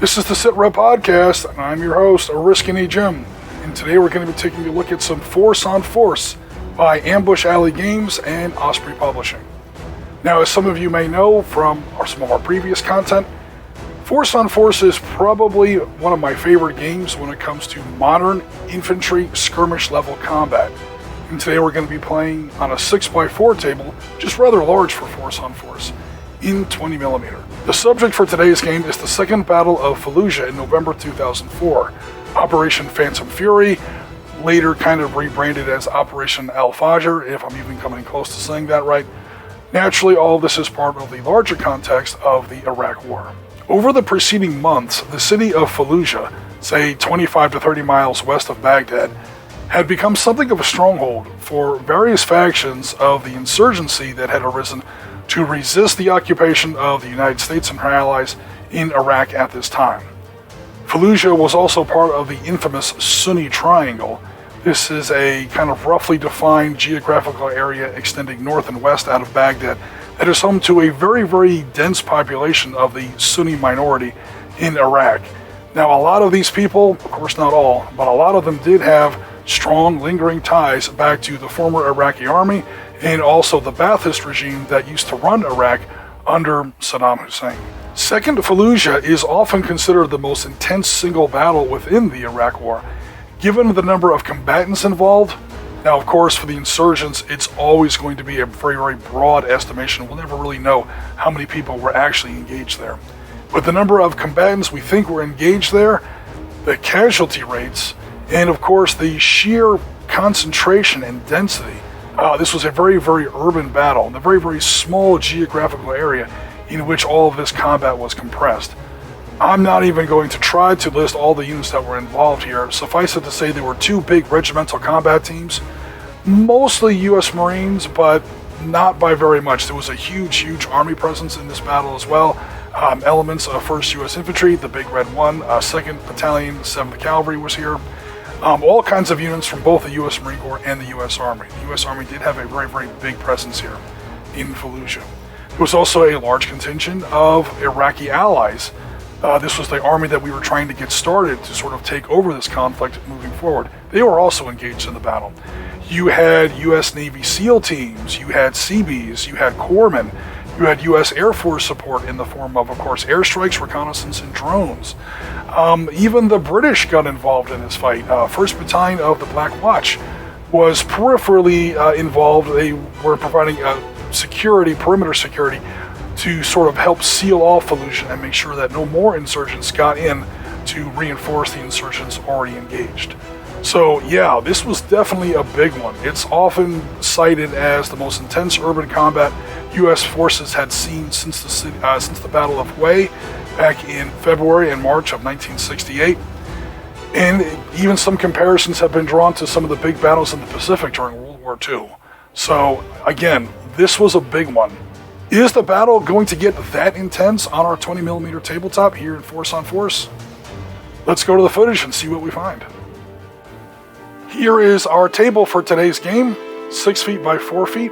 This is the Sitrep podcast, and I'm your host, Riskin Jim. And today we're going to be taking a look at some Force on Force by Ambush Alley Games and Osprey Publishing. Now, as some of you may know from some of our previous content, Force on Force is probably one of my favorite games when it comes to modern infantry skirmish level combat. And today we're going to be playing on a 6x4 table, just rather large for Force on Force, in 20mm. The subject for today's game is the Second Battle of Fallujah in November 2004. Operation Phantom Fury, later kind of rebranded as Operation Al-Fajr, if I'm even coming close to saying that right. Naturally, all of this is part of the larger context of the Iraq War. Over the preceding months, the city of Fallujah, say 25 to 30 miles west of Baghdad, had become something of a stronghold for various factions of the insurgency that had arisen to resist the occupation of the United States and her allies in Iraq at this time. Fallujah was also part of the infamous Sunni Triangle. This is a kind of roughly defined geographical area extending north and west out of Baghdad that is home to a very, very dense population of the Sunni minority in Iraq. Now, a lot of these people, of course not all, but a lot of them did have strong, lingering ties back to the former Iraqi army and also the Ba'athist regime that used to run Iraq under Saddam Hussein. Second Fallujah is often considered the most intense single battle within the Iraq War, given the number of combatants involved. Now, of course, for the insurgents, it's always going to be a very, very broad estimation. We'll never really know how many people were actually engaged there. But the number of combatants we think were engaged there, the casualty rates, and of course the sheer concentration and density. This was a very, very urban battle in a very, very small geographical area in which all of this combat was compressed. I'm not even going to try to list all the units that were involved here. Suffice it to say there were two big regimental combat teams, mostly U.S. Marines, but not by very much. There was a huge, huge army presence in this battle as well. Elements of 1st U.S. Infantry, the Big Red 1, 2nd Battalion, 7th Cavalry was here. All kinds of units from both the U.S. Marine Corps and the U.S. Army. The U.S. Army did have a very, very big presence here in Fallujah. There was also a large contingent of Iraqi allies. This was the army that we were trying to get started to sort of take over this conflict moving forward. They were also engaged in the battle. You had U.S. Navy SEAL teams, you had Seabees, you had corpsmen, you had U.S. Air Force support in the form of course, airstrikes, reconnaissance, and drones. Even the British got involved in this fight. 1st Battalion of the Black Watch was peripherally involved. They were providing perimeter security, to sort of help seal off Fallujah and make sure that no more insurgents got in to reinforce the insurgents already engaged. So yeah, this was definitely a big one. It's often cited as the most intense urban combat U.S. forces had seen since the Battle of Hue back in February and March of 1968. And even some comparisons have been drawn to some of the big battles in the Pacific during World War II. So again, this was a big one. Is the battle going to get that intense on our 20mm tabletop here in Force on Force? Let's go to the footage and see what we find. Here is our table for today's game, 6 feet by 4 feet.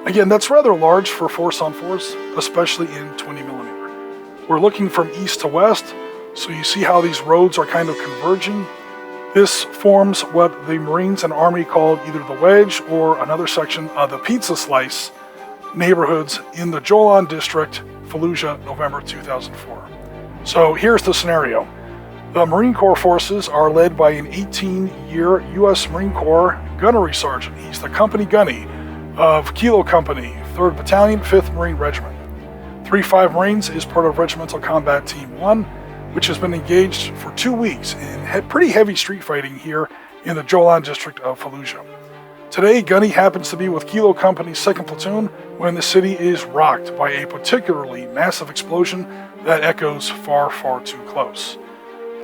Again, that's rather large for Force on Force, especially in 20mm. We're looking from east to west, so you see how these roads are kind of converging. This forms what the Marines and Army called either the wedge or another section of the pizza slice neighborhoods in the Jolan District, Fallujah, November 2004. So here's the scenario. The Marine Corps forces are led by an 18-year U.S. Marine Corps gunnery sergeant. He's the company gunny of Kilo Company, 3rd Battalion, 5th Marine Regiment. 3-5 Marines is part of Regimental Combat Team 1, which has been engaged for 2 weeks in pretty heavy street fighting here in the Jolan District of Fallujah. Today, Gunny happens to be with Kilo Company's 2nd Platoon when the city is rocked by a particularly massive explosion that echoes far, far too close.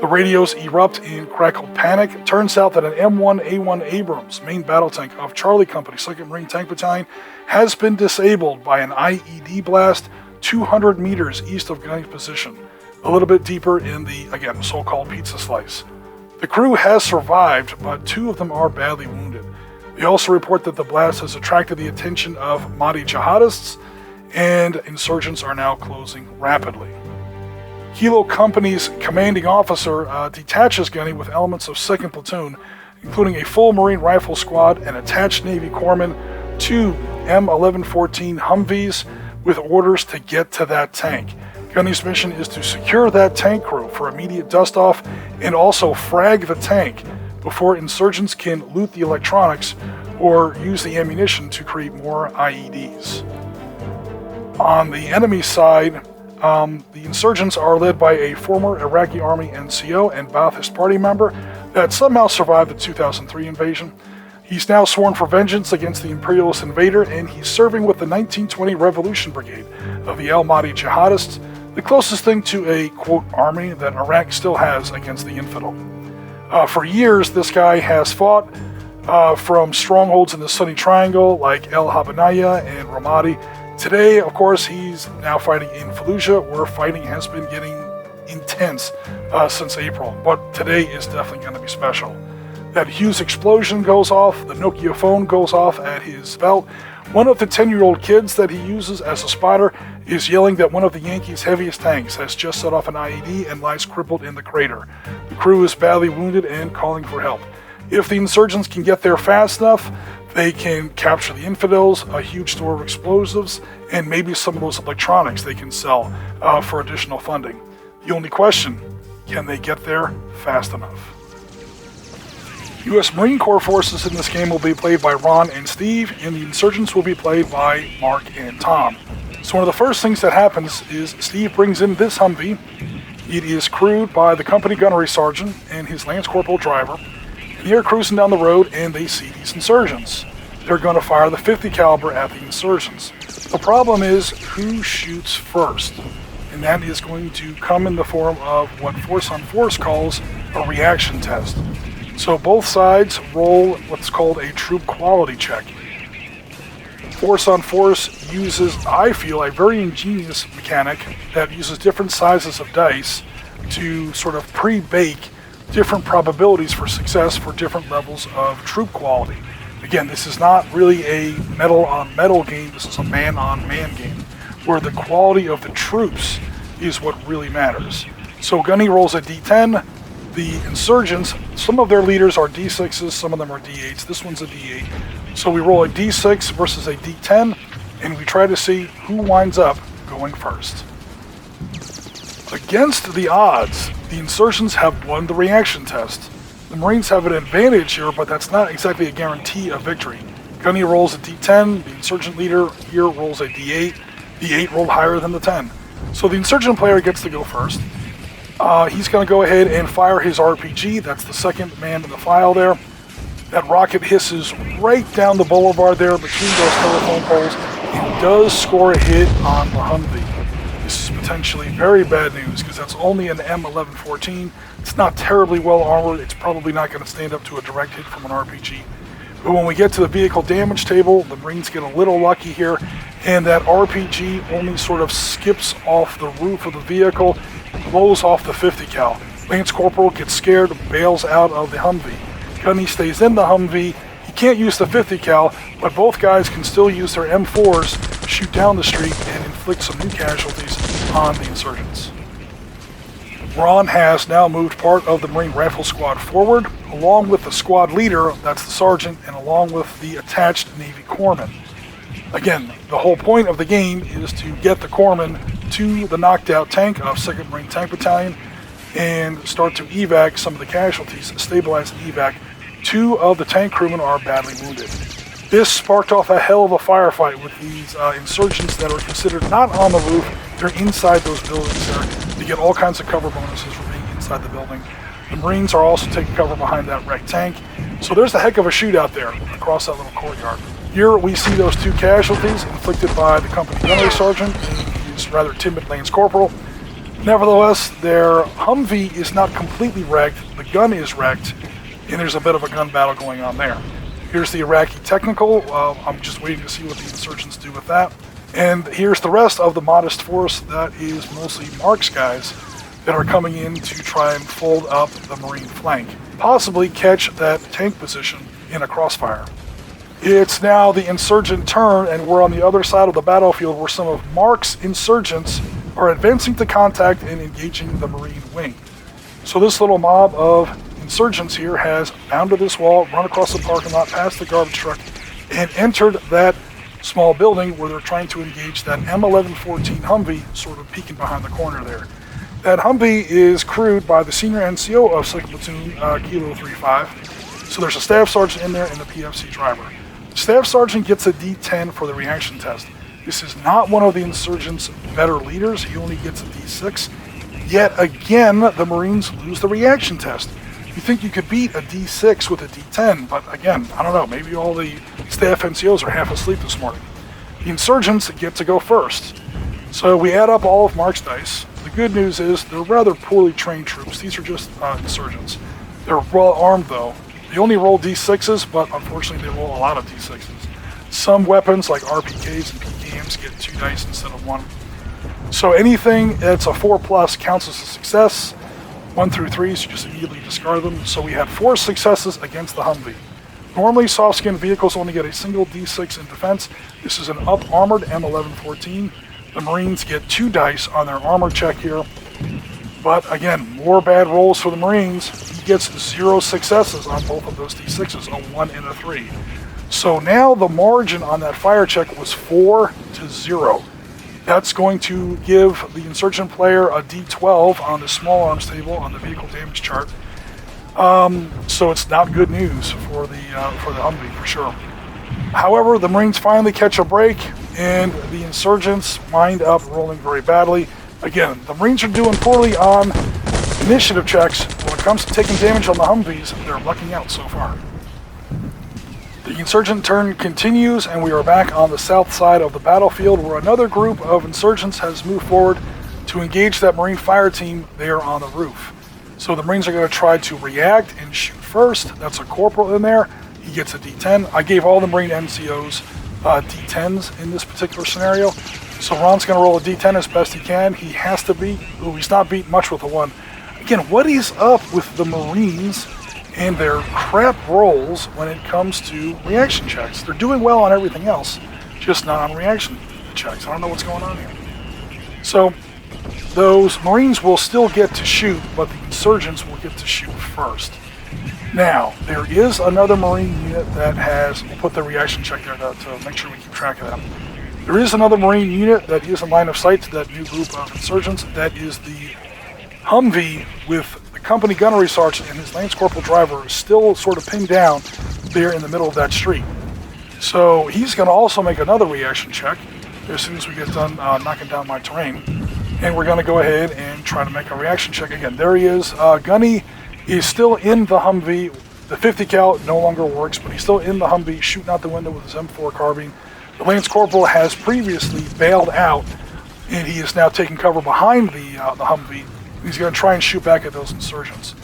The radios erupt in crackled panic. It turns out that an M1A1 Abrams, main battle tank of Charlie Company, 2nd Marine Tank Battalion, has been disabled by an IED blast 200 meters east of Gunny's position, a little bit deeper in the, again, so-called pizza slice. The crew has survived, but 2 of them are badly wounded. They also report that the blast has attracted the attention of Mahdi jihadists, and insurgents are now closing rapidly. Kilo Company's commanding officer detaches Gunny with elements of 2nd Platoon, including a full Marine rifle squad and attached Navy corpsmen, 2 M1114 Humvees with orders to get to that tank. Gunny's mission is to secure that tank crew for immediate dust-off and also frag the tank before insurgents can loot the electronics or use the ammunition to create more IEDs. On the enemy side, the insurgents are led by a former Iraqi Army NCO and Ba'athist Party member that somehow survived the 2003 invasion. He's now sworn for vengeance against the imperialist invader, and he's serving with the 1920 Revolution Brigade of the Mahdi jihadists, the closest thing to a, quote, army that Iraq still has against the infidel. For years, this guy has fought from strongholds in the Sunni Triangle like El Habanaya and Ramadi. Today, of course, he's now fighting in Fallujah, where fighting has been getting intense since April. But today is definitely going to be special. That Hughes explosion goes off, the Nokia phone goes off at his belt. One of the 10-year-old kids that he uses as a spotter is yelling that one of the Yankees' heaviest tanks has just set off an IED and lies crippled in the crater. The crew is badly wounded and calling for help. If the insurgents can get there fast enough, they can capture the infidels, a huge store of explosives, and maybe some of those electronics they can sell for additional funding. The only question, can they get there fast enough? U.S. Marine Corps forces in this game will be played by Ron and Steve, and the insurgents will be played by Mark and Tom. So one of the first things that happens is Steve brings in this Humvee. It is crewed by the company gunnery sergeant and his lance corporal driver. And they're cruising down the road and they see these insurgents. They're going to fire the .50 caliber at the insurgents. The problem is who shoots first, and that is going to come in the form of what Force on Force calls a reaction test. So both sides roll what's called a troop quality check. Force on Force uses, I feel, a very ingenious mechanic that uses different sizes of dice to sort of pre-bake different probabilities for success for different levels of troop quality. Again, this is not really a metal-on-metal game, this is a man-on-man game, where the quality of the troops is what really matters. So Gunny rolls a D10. The insurgents, some of their leaders are D6s, some of them are D8s. This one's a D8. So we roll a D6 versus a D10, and we try to see who winds up going first. Against the odds, the insurgents have won the reaction test. The Marines have an advantage here, but that's not exactly a guarantee of victory. Gunny rolls a D10, the insurgent leader here rolls a D8. The 8 rolled higher than the 10. So the insurgent player gets to go first. He's going to go ahead and fire his RPG. That's the second man in the file there. That rocket hisses right down the boulevard there between those telephone poles and does score a hit on the Humvee. This is potentially very bad news because that's only an M1114. It's not terribly well armored. It's probably not going to stand up to a direct hit from an RPG. But when we get to the vehicle damage table, the Marines get a little lucky here, and that RPG only sort of skips off the roof of the vehicle, blows off the .50 cal. Lance Corporal gets scared, bails out of the Humvee. Gunny stays in the Humvee. He can't use the .50 cal, but both guys can still use their M4s, shoot down the street, and inflict some new casualties on the insurgents. Ron has now moved part of the Marine Rifle Squad forward, along with the squad leader, that's the sergeant, and along with the attached Navy corpsmen. Again, the whole point of the game is to get the corpsmen to the knocked out tank of 2nd Marine Tank Battalion and start to evac some of the casualties, stabilize and evac. 2 of the tank crewmen are badly wounded. This sparked off a hell of a firefight with these insurgents that are considered not on the roof, they're inside those buildings there. They get all kinds of cover bonuses for being inside the building. The Marines are also taking cover behind that wrecked tank. So there's a heck of a shootout there across that little courtyard. Here we see those 2 casualties inflicted by the company gunnery sergeant and his rather timid lance corporal. Nevertheless, their Humvee is not completely wrecked, the gun is wrecked, and there's a bit of a gun battle going on there. Here's the Iraqi technical. I'm just waiting to see what the insurgents do with that. And here's the rest of the modest force that is mostly Mark's guys that are coming in to try and fold up the Marine flank, possibly catch that tank position in a crossfire. It's now the insurgent turn, and we're on the other side of the battlefield where some of Mark's insurgents are advancing to contact and engaging the Marine wing. So this little mob of insurgents here has bounded this wall, run across the parking lot, past the garbage truck, and entered that small building where they're trying to engage that M1114 Humvee, sort of peeking behind the corner there. That Humvee is crewed by the senior NCO of Second Platoon, Kilo 35. So there's a staff sergeant in there and the PFC driver. The staff sergeant gets a D10 for the reaction test. This is not one of the insurgents' better leaders. He only gets a D6. Yet again, the Marines lose the reaction test. You think you could beat a D6 with a D10, but again, I don't know, maybe all the staff NCOs are half asleep this morning. The insurgents get to go first. So we add up all of Mark's dice. The good news is they're rather poorly trained troops. These are just insurgents. They're well armed though. They only roll D6s, but unfortunately they roll a lot of D6s. Some weapons like RPKs and PKMs get 2 dice instead of 1. So anything that's a 4+ counts as a success. 1 through 3s, you just immediately discard them. So we had 4 successes against the Humvee. Normally, soft-skinned vehicles only get a single D6 in defense. This is an up-armored M1114. The Marines get 2 dice on their armor check here. But again, more bad rolls for the Marines. He gets 0 successes on both of those D6s, a 1 and a 3. So now the margin on that fire check was 4-0. That's going to give the insurgent player a D12 on the small arms table on the vehicle damage chart. So it's not good news for the Humvee for sure. However, the Marines finally catch a break, and the insurgents wind up rolling very badly. Again, the Marines are doing poorly on initiative checks. When it comes to taking damage on the Humvees, they're lucking out so far. The insurgent turn continues, and we are back on the south side of the battlefield where another group of insurgents has moved forward to engage that Marine fire team there on the roof. So the Marines are going to try to react and shoot first. That's a corporal in there. He gets a D10. I gave all the Marine NCOs D10s in this particular scenario. So Ron's going to roll a D10 as best he can. He has to beat. Ooh, he's not beating much with a 1. Again, what is up with the Marines and their crap rolls when it comes to reaction checks? They're doing well on everything else, just not on reaction checks. I don't know what's going on here. So those Marines will still get to shoot, but the insurgents will get to shoot first. Now, there is another Marine unit that has, we'll put the reaction check there to make sure we keep track of that. There is another Marine unit that is in line of sight to that new group of insurgents. That is the Humvee with the company gunnery sergeant and his Lance Corporal driver is still sort of pinned down there in the middle of that street. So he's going to also make another reaction check as soon as we get done knocking down my terrain. And we're going to go ahead and try to make a reaction check again. There he is. Gunny is still in the Humvee. The 50 cal no longer works, but he's still in the Humvee, shooting out the window with his M4 carbine. The Lance Corporal has previously bailed out, and he is now taking cover behind the Humvee. He's going to try and shoot back at those insurgents.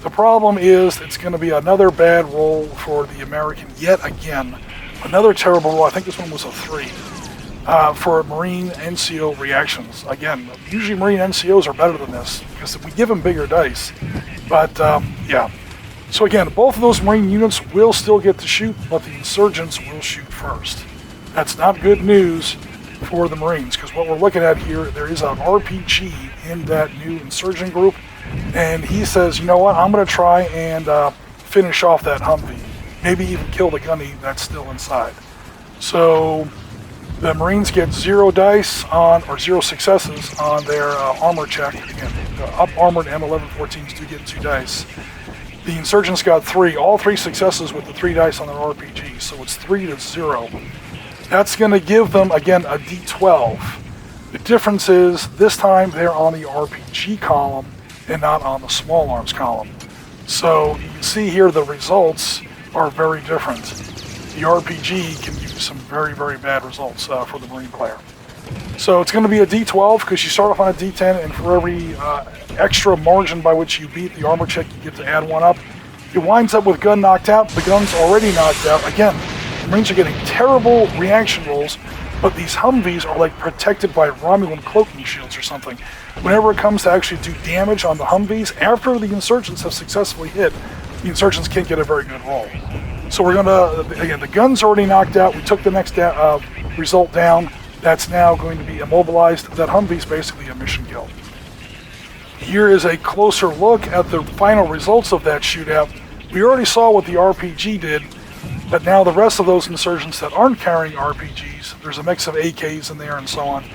The problem is it's going to be another bad roll for the American yet again. Another terrible roll. I think this one was a 3 for Marine NCO reactions. Again, usually Marine NCOs are better than this because we give them bigger dice. But yeah. So again, both of those Marine units will still get to shoot, but the insurgents will shoot first. That's not good news for the Marines, because what we're looking at here, there is an RPG in that new insurgent group, and he says, you know what, I'm going to try and finish off that Humvee, maybe even kill the gunny that's still inside. So the Marines get 0 dice on, or 0 successes on their armor check. Again, the up-armored M1114s do get 2 dice. The insurgents got 3, all 3 successes with the 3 dice on their RPG, so it's 3-0. That's going to give them, again, a D12. The difference is, this time they're on the RPG column and not on the small arms column. So you can see here the results are very different. The RPG can give you some very, very bad results for the Marine player. So it's going to be a D12 because you start off on a D10, and for every extra margin by which you beat the armor check, you get to add 1 up. It winds up with gun knocked out. The gun's already knocked out. Again, the Marines are getting terrible reaction rolls, but these Humvees are like protected by Romulan cloaking shields or something. Whenever it comes to actually do damage on the Humvees, after the insurgents have successfully hit, the insurgents can't get a very good roll. So we're going to, again, the gun's already knocked out. We took the next result down. that's now going to be immobilized. That Humvee's basically a mission kill. Here is a closer look at the final results of that shootout. We already saw what the RPG did, but now the rest of those insurgents that aren't carrying RPGs, there's a mix of AKs in there and so on,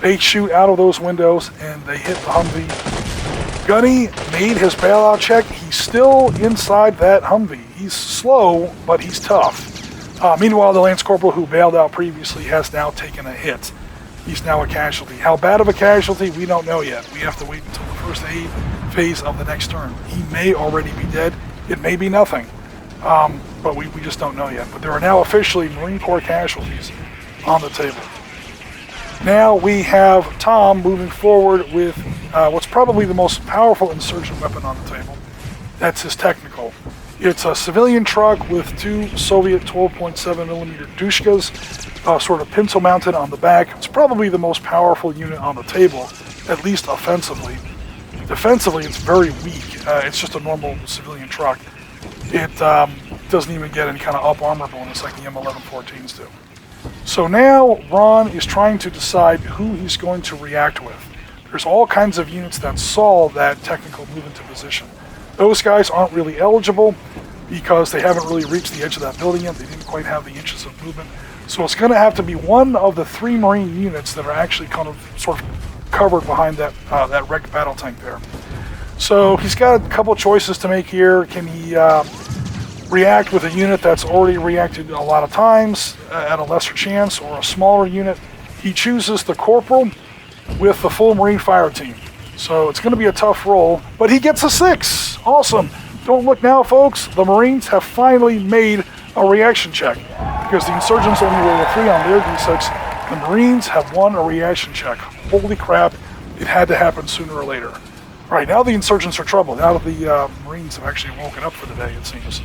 they shoot out of those windows and they hit the Humvee. Gunny made his bailout check. He's still inside that Humvee. He's slow, but he's tough. Meanwhile, the Lance Corporal who bailed out previously has now taken a hit. He's now a casualty. How bad of a casualty, we don't know yet. We have to wait until the first aid phase of the next turn. He may already be dead. It may be nothing. But we just don't know yet. But there are now officially Marine Corps casualties on the table. Now we have Tom moving forward with what's probably the most powerful insurgent weapon on the table. That's his technical. It's a civilian truck with two Soviet 12.7mm Dushkas, sort of pintle mounted on the back. It's probably the most powerful unit on the table, at least offensively. Defensively, it's very weak. It's just a normal civilian truck. It doesn't even get any kind of up armor bonus like the M1114s do. So now Ron is trying to decide who he's going to react with. There's all kinds of units that saw that technical move into position. Those guys aren't really eligible because they haven't really reached the edge of that building yet. They didn't quite have the inches of movement. So it's going to have to be one of the three Marine units that are actually kind of sort of covered behind that wrecked battle tank there. So he's got a couple choices to make here. Can he react with a unit that's already reacted a lot of times at a lesser chance, or a smaller unit? He chooses the Corporal with the full Marine fire team. So it's going to be a tough roll, but he gets a 6. Awesome. Don't look now, folks. The Marines have finally made a reaction check because the insurgents only roll a 3 on their D6. The Marines have won a reaction check. Holy crap. It had to happen sooner or later. All right, now the insurgents are troubled. Now that the Marines have actually woken up for the day, it seems.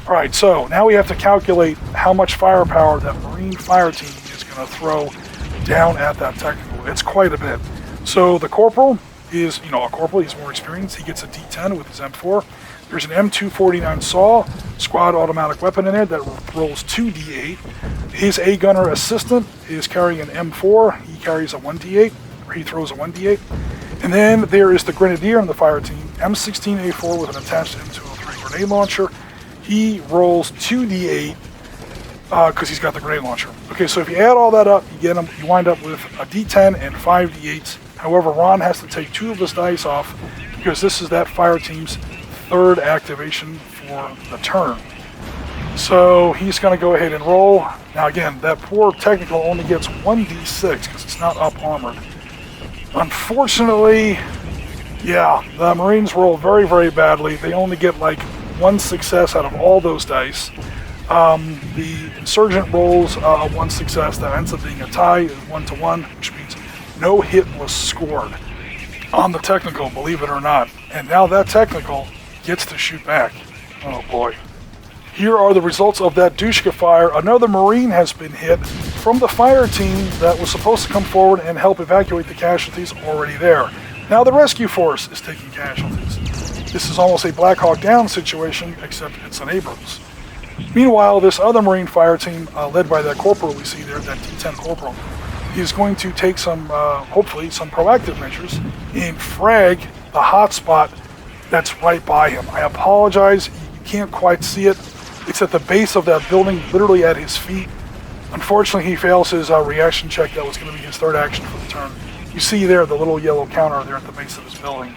All right, so now we have to calculate how much firepower that Marine fire team is going to throw down at that technical. It's quite a bit. So the Corporal is, a Corporal, he's more experienced. He gets a D10 with his M4. There's an M249 saw, squad automatic weapon in there that rolls 2D8. His A gunner assistant is carrying an M4. He carries a 1D8, or he throws a 1D8. And then there is the Grenadier in the fire team, M16A4 with an attached M203 grenade launcher. He rolls 2D8 because he's got the grenade launcher. Okay, so if you add all that up, you wind up with a D10 and 5 D8s. However, Ron has to take 2 of his dice off because this is that fire team's 3rd activation for the turn. So he's going to go ahead and roll. Now again, that poor technical only gets 1d6 because it's not up armored. Unfortunately, yeah, the Marines roll very, very badly. They only get like 1 success out of all those dice. The insurgent rolls 1 success. That ends up being a tie, 1-1, which means no hit was scored on the technical, believe it or not. And now that technical gets to shoot back. Oh boy. Here are the results of that Dushka fire. Another Marine has been hit from the fire team that was supposed to come forward and help evacuate the casualties already there. Now the rescue force is taking casualties. This is almost a Black Hawk Down situation, except it's an Abrams. Meanwhile, this other Marine fire team, led by that corporal we see there, that D10 corporal, is going to take some, hopefully, some proactive measures and frag the hotspot that's right by him. I apologize, you can't quite see it. It's at the base of that building, literally at his feet. Unfortunately, he fails his reaction check. That was going to be his 3rd action for the turn. You see there the little yellow counter there at the base of his building.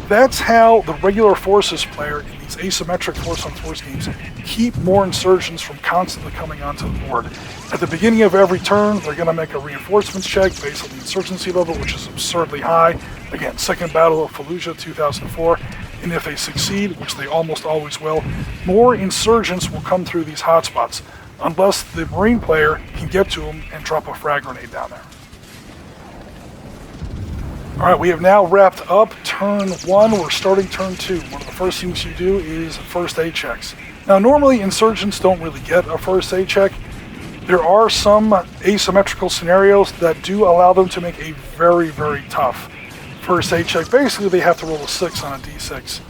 That's how the regular forces player in these asymmetric force-on-force games keep more insurgents from constantly coming onto the board. At the beginning of every turn, they're going to make a reinforcements check based on the insurgency level, which is absurdly high. Again, Second Battle of Fallujah 2004. And if they succeed, which they almost always will, more insurgents will come through these hotspots, unless the Marine player can get to them and drop a frag grenade down there. All right, we have now wrapped up turn 1. We're starting turn 2. One of the first things you do is first aid checks. Now, normally insurgents don't really get a first aid check. There are some asymmetrical scenarios that do allow them to make a very, very tough first aid check. Basically, they have to roll a 6 on a d6.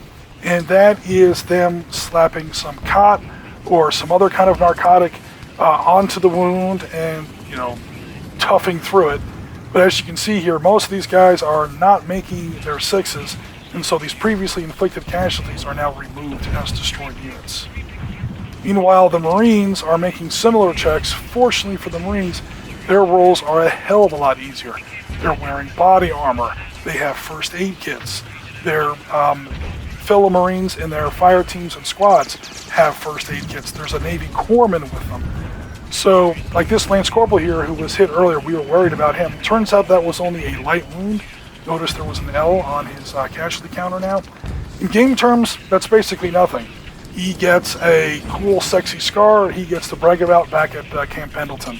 And that is them slapping some cot or some other kind of narcotic onto the wound and, toughing through it. But as you can see here, most of these guys are not making their 6s, and so these previously inflicted casualties are now removed as destroyed units. Meanwhile, the Marines are making similar checks. Fortunately for the Marines, their rolls are a hell of a lot easier. They're wearing body armor, they have first aid kits, their fellow Marines in their fire teams and squads have first aid kits. There's a Navy corpsman with them. So, like this Lance Corporal here who was hit earlier, we were worried about him. Turns out that was only a light wound. Notice there was an L on his casualty counter now. In game terms, that's basically nothing. He gets a cool, sexy scar he gets to brag about back at Camp Pendleton.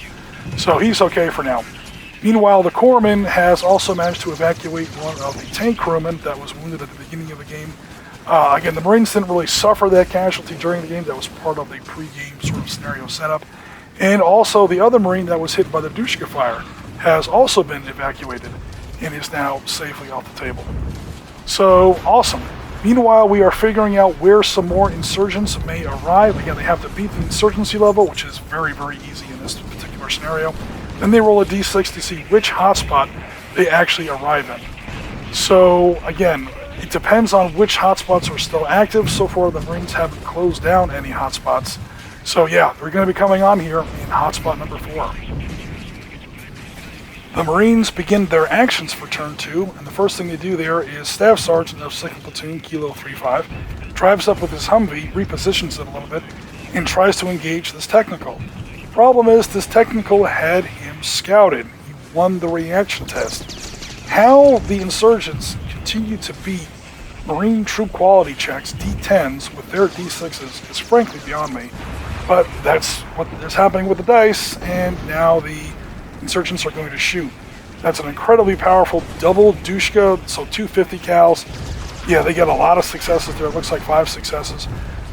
So he's okay for now. Meanwhile, the corpsman has also managed to evacuate one of the tank crewmen that was wounded at the beginning of the game. Again, the Marines didn't really suffer that casualty during the game. That was part of the pre-game sort of scenario setup. And also, the other Marine that was hit by the Dushka fire has also been evacuated and is now safely off the table. So, awesome. Meanwhile, we are figuring out where some more insurgents may arrive. Again, they have to beat the insurgency level, which is very, very easy in this particular scenario. Then they roll a d6 to see which hotspot they actually arrive in. So, again, it depends on which hotspots are still active. So far, the Marines haven't closed down any hotspots. So yeah, they're going to be coming on here in hotspot number 4. The Marines begin their actions for turn 2, and the first thing they do there is Staff Sergeant of 2nd Platoon, Kilo 35, drives up with his Humvee, repositions it a little bit, and tries to engage this technical. The problem is this technical had him scouted. He won the reaction test. How the insurgents continue to beat Marine troop quality checks, D10s, with their D6s is frankly beyond me. But that's what is happening with the dice, and now the insurgents are going to shoot. That's an incredibly powerful double Dushka, so 250 cals. Yeah, they get a lot of successes there. It looks like 5 successes.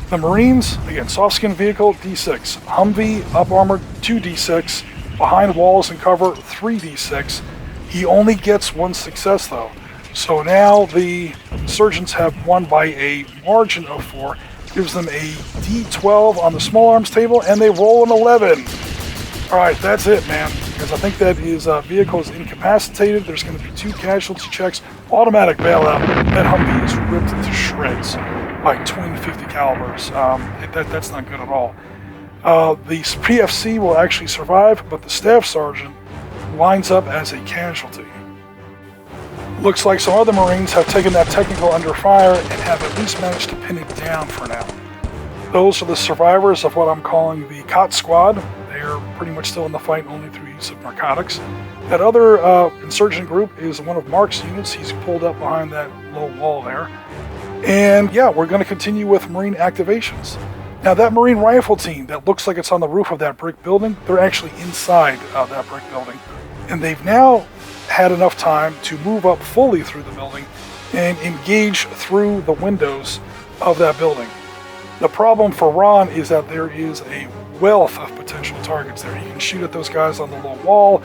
The Marines, again, soft skin vehicle, D6. Humvee, up armored, 2d6. Behind walls and cover, 3d6. He only gets 1 success though. So now the insurgents have won by a margin of 4. Gives them a D12 on the small arms table, and they roll an 11. Alright, that's it, man. Because I think that his vehicle is incapacitated. There's going to be 2 casualty checks. Automatic bailout. That Humvee is ripped into shreds by twin 50 calibers. That's not good at all. The PFC will actually survive, but the Staff Sergeant winds up as a casualty. Looks like some other Marines have taken that technical under fire and have at least managed to pin it down for now. Those are the survivors of what I'm calling the Cot Squad. They are pretty much still in the fight only through use of narcotics. That other insurgent group is one of Mark's units. He's pulled up behind that low wall there. And yeah, we're going to continue with Marine activations. Now that Marine rifle team that looks like it's on the roof of that brick building, they're actually inside that brick building. And they've now had enough time to move up fully through the building and engage through the windows of that building. The problem for Ron is that there is a wealth of potential targets there. He can shoot at those guys on the low wall,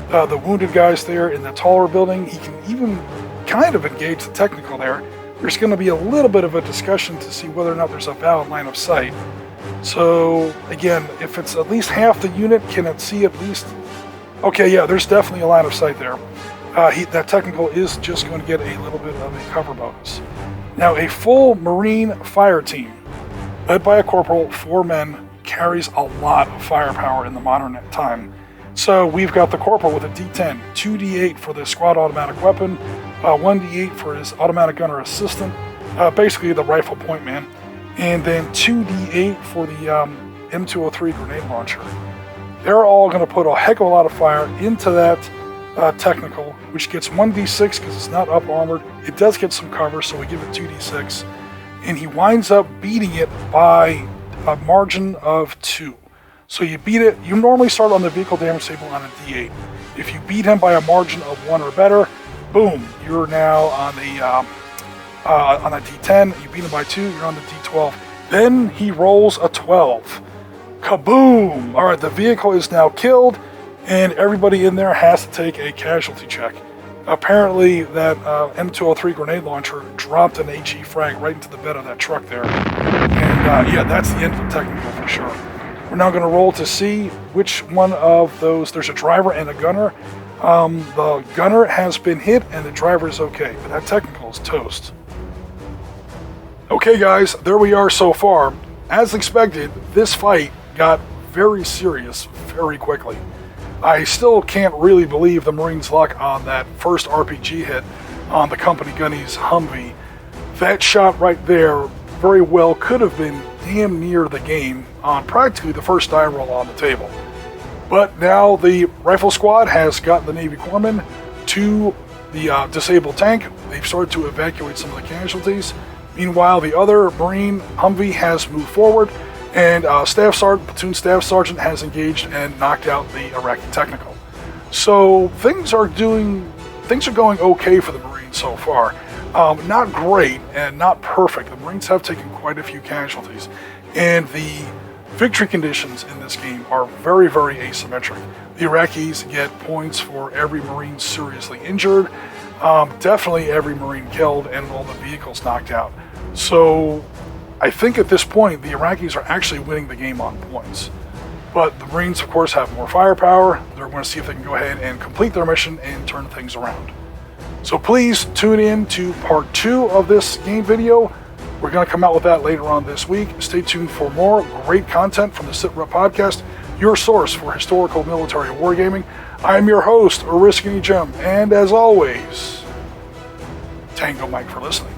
the wounded guys there in the taller building. He can even kind of engage the technical there. There's going to be a little bit of a discussion to see whether or not there's a valid line of sight. So again, if it's at least half the unit, can it see at least? Okay, yeah, there's definitely a line of sight there. That technical is just going to get a little bit of a cover bonus. Now, a full Marine fire team, led by a corporal, 4 men, carries a lot of firepower in the modern time. So we've got the corporal with a D10, 2d8 for the squad automatic weapon, 1d8 for his automatic gunner assistant, basically the rifle point man, and then 2d8 for the M203 grenade launcher. They're all going to put a heck of a lot of fire into that technical, which gets 1d6 because it's not up armored. It does get some cover, so we give it 2d6. And he winds up beating it by a margin of 2. So you beat it. You normally start on the vehicle damage table on a d8. If you beat him by a margin of 1 or better, boom, you're now on the on a d10. You beat him by 2, you're on the d12. Then he rolls a 12. Kaboom! All right, the vehicle is now killed, and everybody in there has to take a casualty check. Apparently, that M203 grenade launcher dropped an HE frag right into the bed of that truck there. And yeah, that's the end of the technical for sure. We're now going to roll to see which one of those. There's a driver and a gunner. The gunner has been hit and the driver is okay, but that technical is toast. Okay guys, there we are so far. As expected, this fight got very serious very quickly. I still can't really believe the Marines' luck on that first RPG hit on the company gunny's Humvee. That shot right there very well could have been damn near the game on practically the first die roll on the table. But now the rifle squad has gotten the Navy corpsmen to the disabled tank. They've started to evacuate some of the casualties. Meanwhile, the other Marine Humvee has moved forward, and Platoon Staff Sergeant has engaged and knocked out the Iraqi technical. So things are going okay for the Marines so far. Not great and not perfect. The Marines have taken quite a few casualties, and the victory conditions in this game are very, very asymmetric. The Iraqis get points for every Marine seriously injured, definitely every Marine killed, and all the vehicles knocked out. So I think at this point the Iraqis are actually winning the game on points. But the Marines, of course, have more firepower. They're going to see if they can go ahead and complete their mission and turn things around. So please tune in to part 2 of this game video. We're going to come out with that later on this week. Stay tuned for more great content from the Sitrep podcast, your source for historical military wargaming. I'm your host, Risky Jim, and as always, Tango Mike for listening.